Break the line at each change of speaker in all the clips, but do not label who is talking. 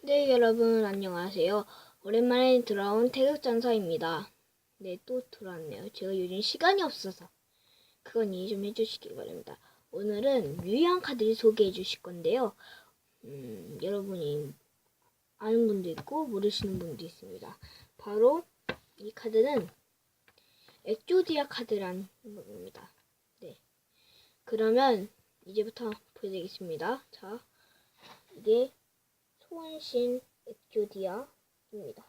네, 여러분 안녕하세요. 오랜만에 돌아온 태극전사입니다. 네, 또 돌아왔네요. 제가 요즘 시간이 없어서 그건 이해 좀 해주시기 바랍니다. 오늘은 유희한 카드를 소개해 주실 건데요. 여러분이 아는 분도 있고 모르시는 분도 있습니다. 바로 이 카드는 엑조디아 카드라는 겁니다. 네, 그러면 이제부터 보여드리겠습니다. 자, 이게 소원신 엑조디아입니다.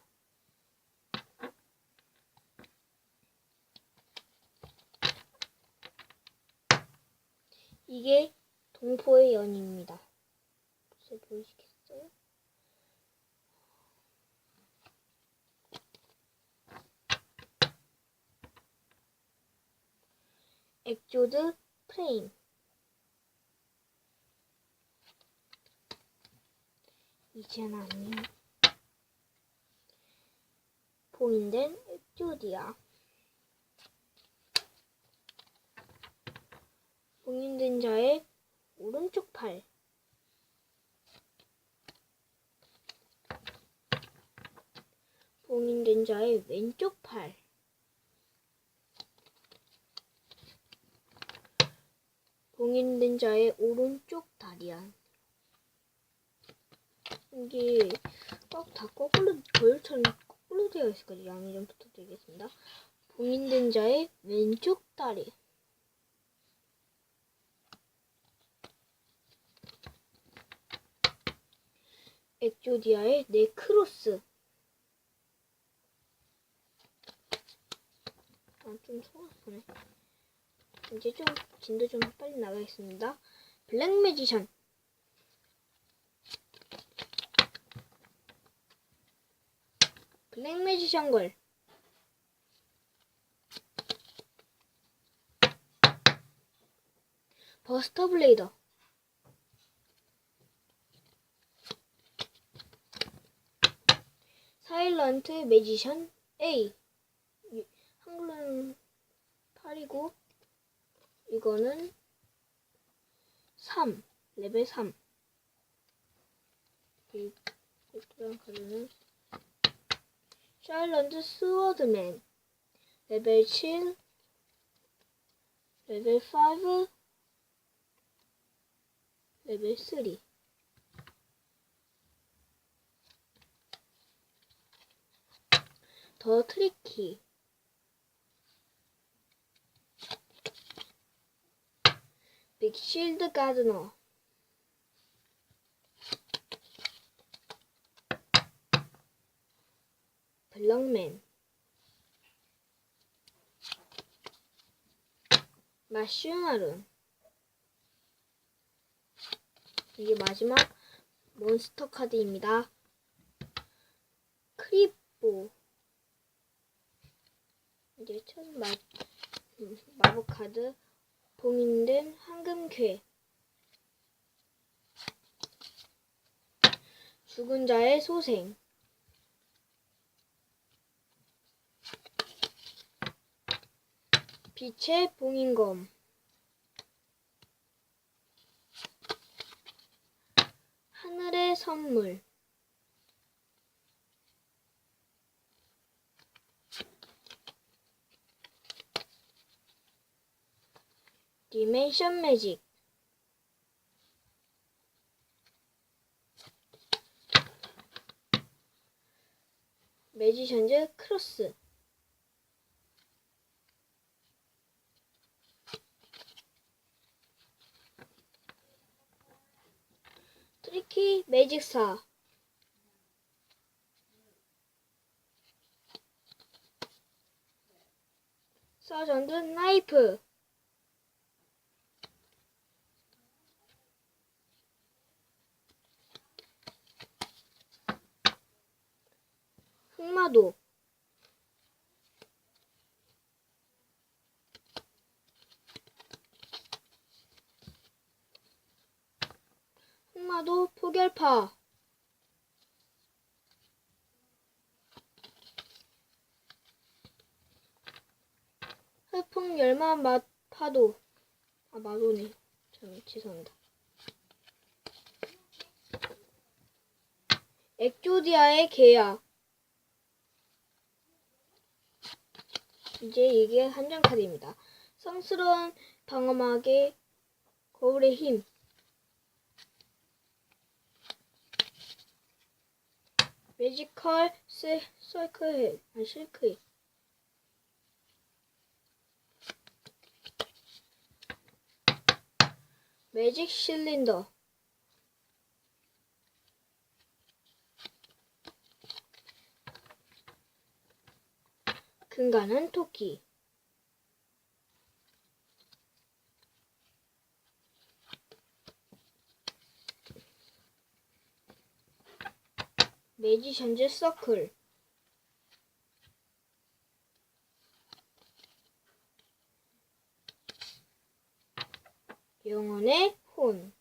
이게 동포의 연입니다. 보이시겠어요? 엑조드 프레임. 이젠 아니요. 봉인된 엑조디아. 봉인된 자의 오른쪽 팔. 봉인된 자의 왼쪽 팔. 봉인된 자의 오른쪽 다리야. 이게 꼭 다 거꾸로 거울처럼 거꾸로 되어 있을 거예요. 양해 좀 부탁드리겠습니다. 봉인된 자의 왼쪽 다리. 엑조디아의 네크로스. 좀 소홀하네. 이제 좀 진도 좀 빨리 나가겠습니다. 블랙 매지션. 블랙 매지션 걸. 버스터 블레이더. 사일런트 매지션 A. 한글로는 8이고 이거는 3. 레벨 3. 이 카드는 사일런트 스워드맨. 레벨 7. 레벨 5. 레벨 3. 더 트리키. 빅실드 가드너. 블럭맨. 마슈마룬. 이게 마지막 몬스터 카드입니다. 크리보. 이제 첫 마법 카드. 봉인된 황금괴. 죽은 자의 소생. 빛의 봉인검. 하늘의 선물. 디멘션 매직. 매지션즈 크로스. 트리키 매직사. 서전드 나이프. 흑마도. 흑마도 포결파. 흑풍 열마 파도. 마도네. 죄송합니다. 엑조디아의 계약. 이제 이게 한정 카드입니다. 성스러운 방어막의 거울의 힘. 매지컬 실크헤드. 매직 실린더. 근가는 토끼. 매지션즈 서클. 영혼의 혼.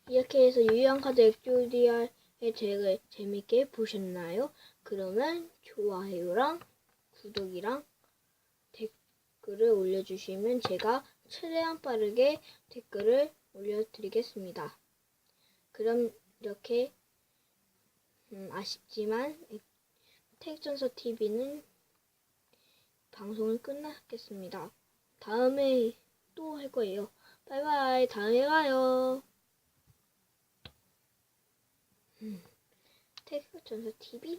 이렇게 해서 유형 카드 엑조디아의 덱을 재밌게 보셨나요? 그러면 좋아요랑 구독이랑 댓글을 올려주시면 제가 최대한 빠르게 댓글을 올려드리겠습니다. 그럼 이렇게 아쉽지만 택전서 TV는 방송을 끝나겠습니다. 다음에 또 할 거예요. 바이바이. 다음에 봐요. 택전서 TV